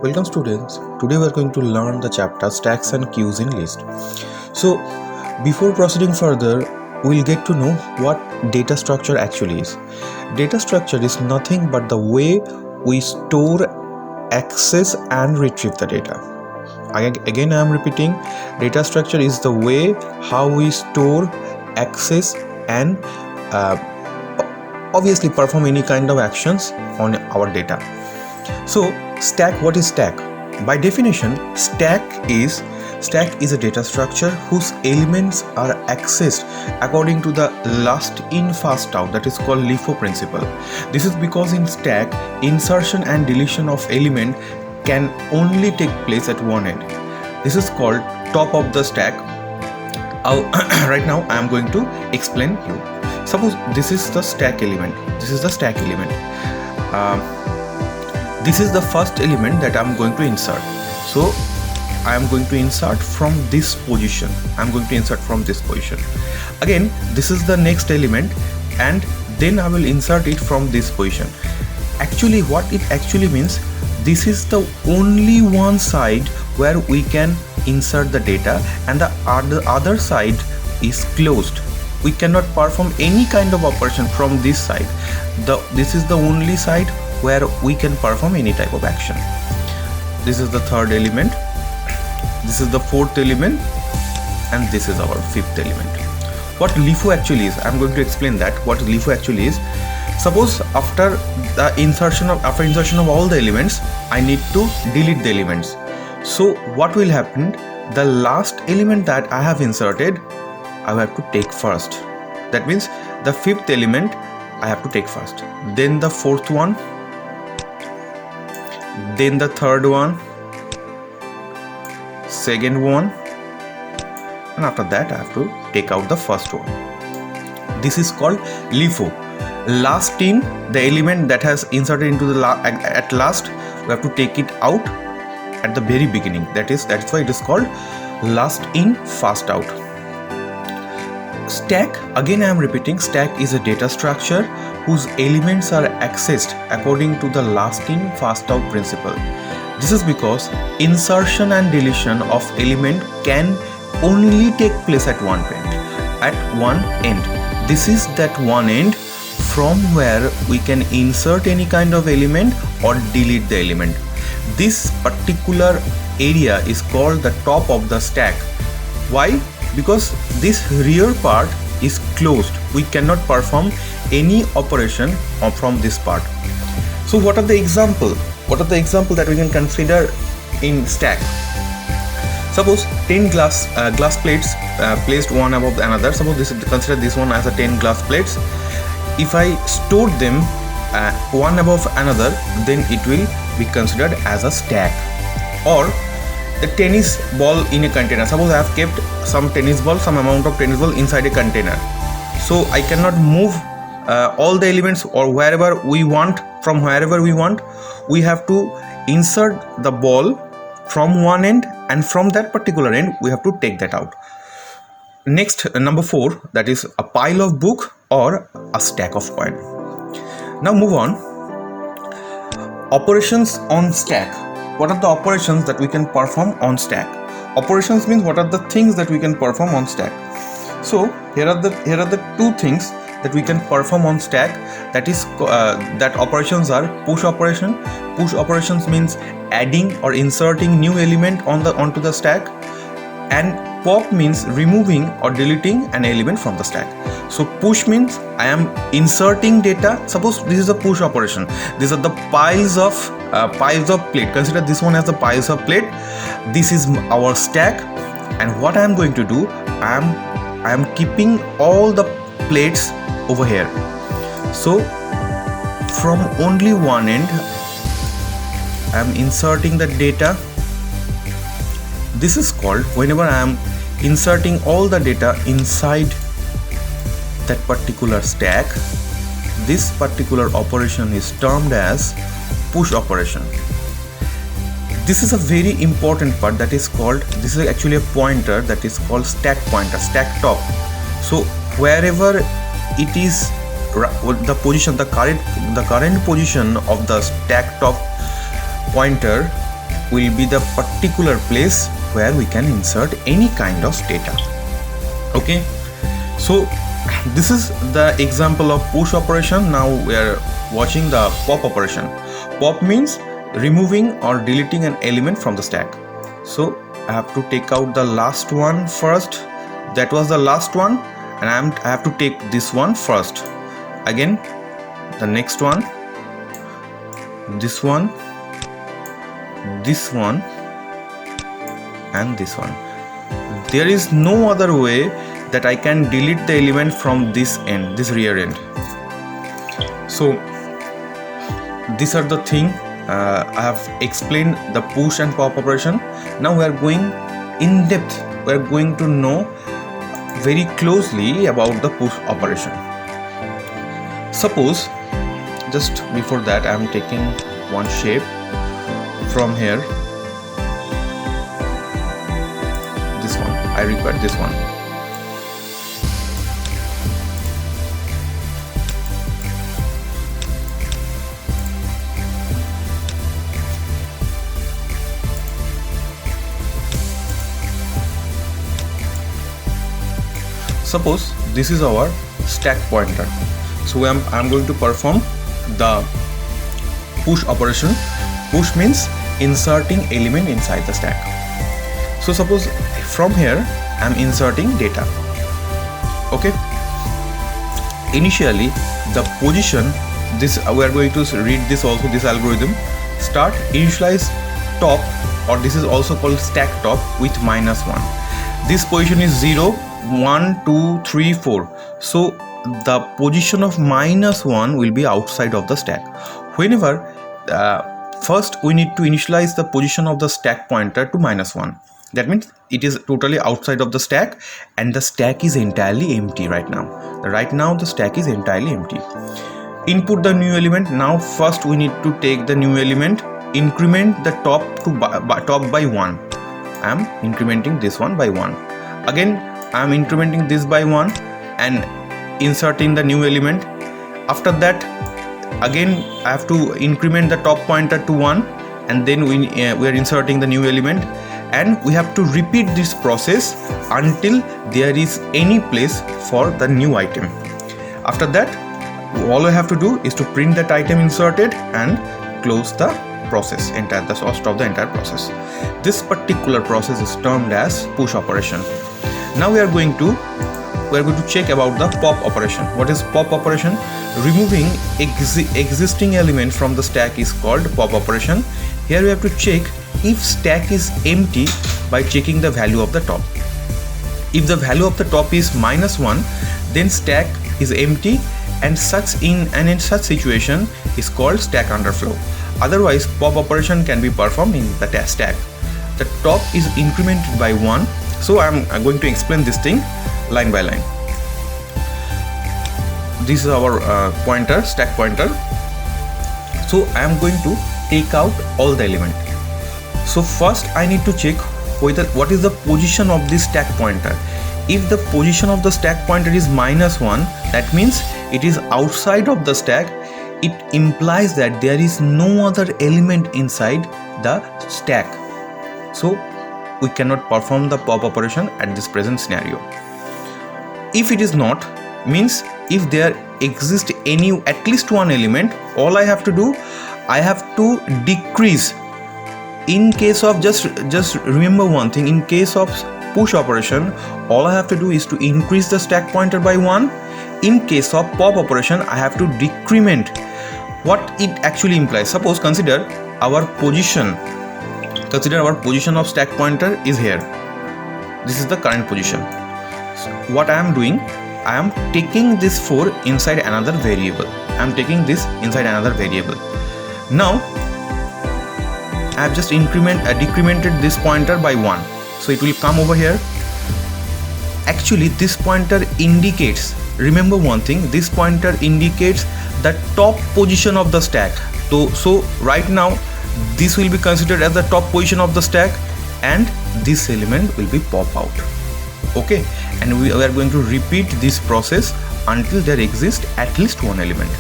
Welcome students. Today we are going to learn the chapter stacks and queues in list. So before proceeding further, we'll get to know what data structure actually is. Data structure is nothing but the way we store, access and retrieve the data. Again I am repeating, data structure is the way how we store, access and obviously perform any kind of actions on our data. So stack, what is stack? By definition, stack is a data structure whose elements are accessed according to the last in first out, that is called LIFO principle. This is because in stack, insertion and deletion of element can only take place at one end. This is called top of the stack. Right now I am going to explain you. Suppose this is the stack element. This is the stack element. This is the first element that I am going to insert. So I am going to insert from this position. I am going to insert from this position. Again, this is the next element and then I will insert it from this position. Actually, what it actually means, this is the only one side where we can insert the data and the other side is closed. We cannot perform any kind of operation from this side. This is the only side where we can perform any type of action. This is the third element, this is the fourth element, and this is our fifth element. What LIFO actually is, I am going to explain that what LIFO actually is. Suppose after insertion of all the elements, I need to delete the elements. So what will happen? The last element that I have inserted, I have to take first. That means the fifth element I have to take first, then the fourth one, then the third one, second one, and after that I have to take out the first one. This is called LIFO. Last in, the element that has inserted into the at last, we have to take it out at the very beginning. That's why it is called last in first out. Stack, again I am repeating, stack is a data structure whose elements are accessed according to the last in first out principle. This is because insertion and deletion of element can only take place at one end. This is that one end from where we can insert any kind of element or delete the element. This particular area is called the top of the stack. Why? Because this rear part is closed. We cannot perform any operation from this part. So what are the example? What are the example that we can consider in stack? Suppose 10 glass plates placed one above another. Suppose consider this one as a 10 glass plates. If I store them one above another, then it will be considered as a stack. Or a tennis ball in a container. Suppose I have kept some amount of tennis ball inside a container. So I cannot move all the elements or wherever we want, from wherever we want. We have to insert the ball from one end, and from that particular end we have to take that out. Next, number 4, that is a pile of book or a stack of coin. Now move on. Operations on stack. What are the operations that we can perform on stack? Operations means what are the things that we can perform on stack. So here are the two things that we can perform on stack. That operations are push operation. Push operations means adding or inserting new element onto the stack, and pop means removing or deleting an element from the stack. So push means I am inserting data. Suppose this is a push operation. These are the piles of plate. Consider this one as the piles of plate. This is our stack, and what I am going to do, I am keeping all the plates over here. So from only one end I am inserting the data. This is called, whenever I am inserting all the data inside that particular stack, this particular operation is termed as push operation. This is a very important part, that is called, this is actually a pointer that is called stack pointer, stack top. So wherever it is, the position, the current position of the stack top pointer will be the particular place where we can insert any kind of data. Okay, so this is the example of push operation. Now we are watching the pop operation. Pop means removing or deleting an element from the stack. So I have to take out the last one first. That was the last one, and I have to take this one first. Again, the next one, this one, this one, and this one. There is no other way that I can delete the element from this end, this rear end. So these are the thing I have explained the push and pop operation. Now we are going in depth. We are going to know very closely about the push operation. Suppose, just before that, I am taking one shape from here. This one, I require this one. Suppose this is our stack pointer. So I'm going to perform the push operation. Push means inserting element inside the stack. So suppose from here I'm inserting data. Okay. Initially the position, this we are going to read this also, this algorithm. Start initialize top, or this is also called stack top, with -1. This position is 0, 1, 2, 3, 4. So the position of -1 will be outside of the stack. Whenever first we need to initialize the position of the stack pointer to -1. That means it is totally outside of the stack, and the stack is entirely empty right now. Right now the stack is entirely empty. Input the new element. Now first we need to take the new element, increment the top to top by 1. I am incrementing this one by 1. Again I am incrementing this by 1 and inserting the new element. After that again I have to increment the top pointer to 1, and then we are inserting the new element, and we have to repeat this process until there is any place for the new item. After that all I have to do is to print that item inserted and close the process, stop the entire process. This particular process is termed as push operation. Now we are going to check about the pop operation. What is pop operation? Removing existing element from the stack is called pop operation. Here we have to check if stack is empty by checking the value of the top. If the value of the top is -1, then stack is empty, and in such situation is called stack underflow. Otherwise pop operation can be performed in the stack. The top is incremented by 1. So I'm going to explain this thing line by line. This is our pointer, stack pointer. So I am going to take out all the element. So first I need to check what is the position of this stack pointer. If the position of the stack pointer is -1, that means it is outside of the stack. It implies that there is no other element inside the stack. So we cannot perform the pop operation at this present scenario. If it is not, means if there exists at least one element, all I have to do, I have to decrease. In case of just remember one thing, in case of push operation, all I have to do is to increase the stack pointer by 1. In case of pop operation, I have to decrement. What it actually implies, suppose consider our position of stack pointer is here. This is the current position. So what I am doing, I am taking this 4 inside another variable. I am taking this inside another variable. Now I have just decremented this pointer by 1, so it will come over here. Actually this pointer indicates, remember one thing, this pointer indicates the top position of the stack. So right now this will be considered as the top position of the stack, and this element will be pop out. Okay, and we are going to repeat this process until there exists at least one element.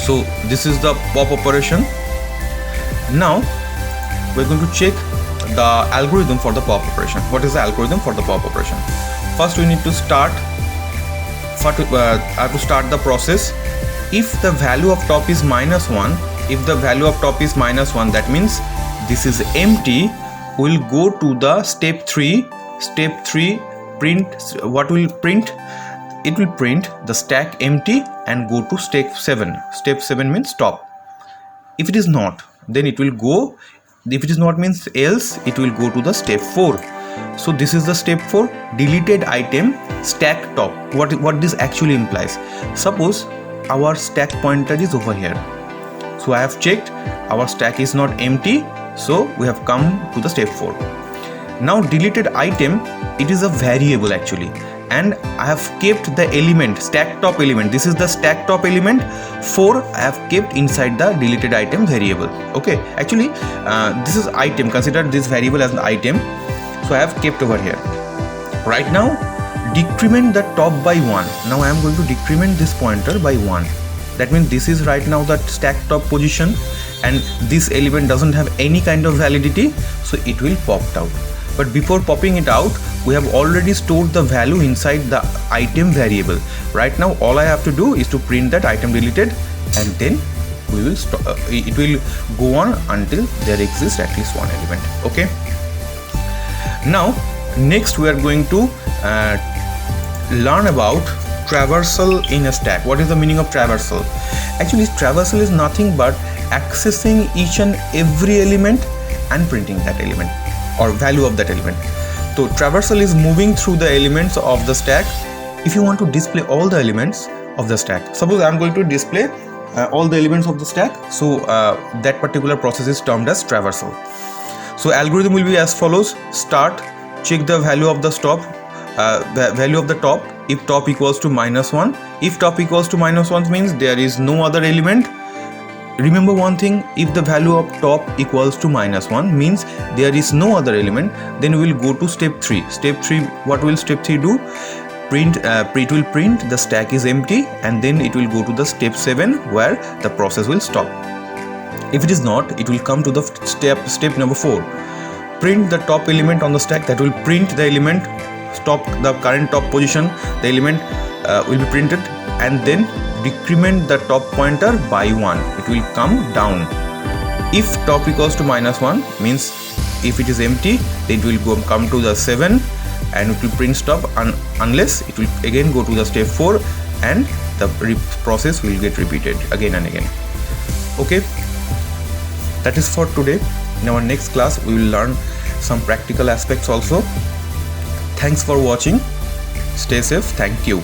So this is the pop operation. Now we're going to check the algorithm for the pop operation. What is the algorithm for the pop operation? First we need to start the process. If the value of top is -1, that means this is empty. We'll go to the step 3. Step 3, print. What will print? It will print the stack empty and go to step 7. Step 7 means top. If it is not, then it will go. If it is not means else, it will go to the step 4. So this is the step 4, deleted item stack top. What this actually implies? Suppose our stack pointer is over here. So I have checked our stack is not empty. So we have come to the step 4. Now deleted item, it is a variable actually, and I have kept the element stack top element. This is the stack top element 4. I have kept inside the deleted item variable. Okay, actually this is item. Consider this variable as an item. So I have kept over here. Right now, decrement the top by 1. Now I am going to decrement this pointer by 1. That means this is right now the stack top position, and this element doesn't have any kind of validity, so it will pop out. But before popping it out, we have already stored the value inside the item variable. Right now all I have to do is to print that item deleted, and then we will it will go on until there exists at least one element. Okay, now next we are going to learn about traversal in a stack. What is the meaning of traversal? Actually, traversal is nothing but accessing each and every element and printing that element or value of that element. So traversal is moving through the elements of the stack. If you want to display all the elements of the stack, suppose I am going to display all the elements of the stack, so that particular process is termed as traversal. So algorithm will be as follows: start, check the value of the top, if top equals to -1. If top equals to -1 means there is no other element. Remember one thing, if the value of top equals to -1 means there is no other element, then we will go to step 3. Step 3, what will step 3 do? It will print the stack is empty, and then it will go to the step 7 where the process will stop. If it is not, it will come to the step number 4. Print the top element on the stack. That will print the element, stop the current top position, the element will be printed, and then decrement the top pointer by 1. It will come down. If top equals to -1 means if it is empty, then it will come to the 7 and it will print stop, unless it will again go to the step 4 and the process will get repeated again and again. Okay, that is for today. In our next class we will learn some practical aspects also. Thanks for watching. Stay safe. Thank you.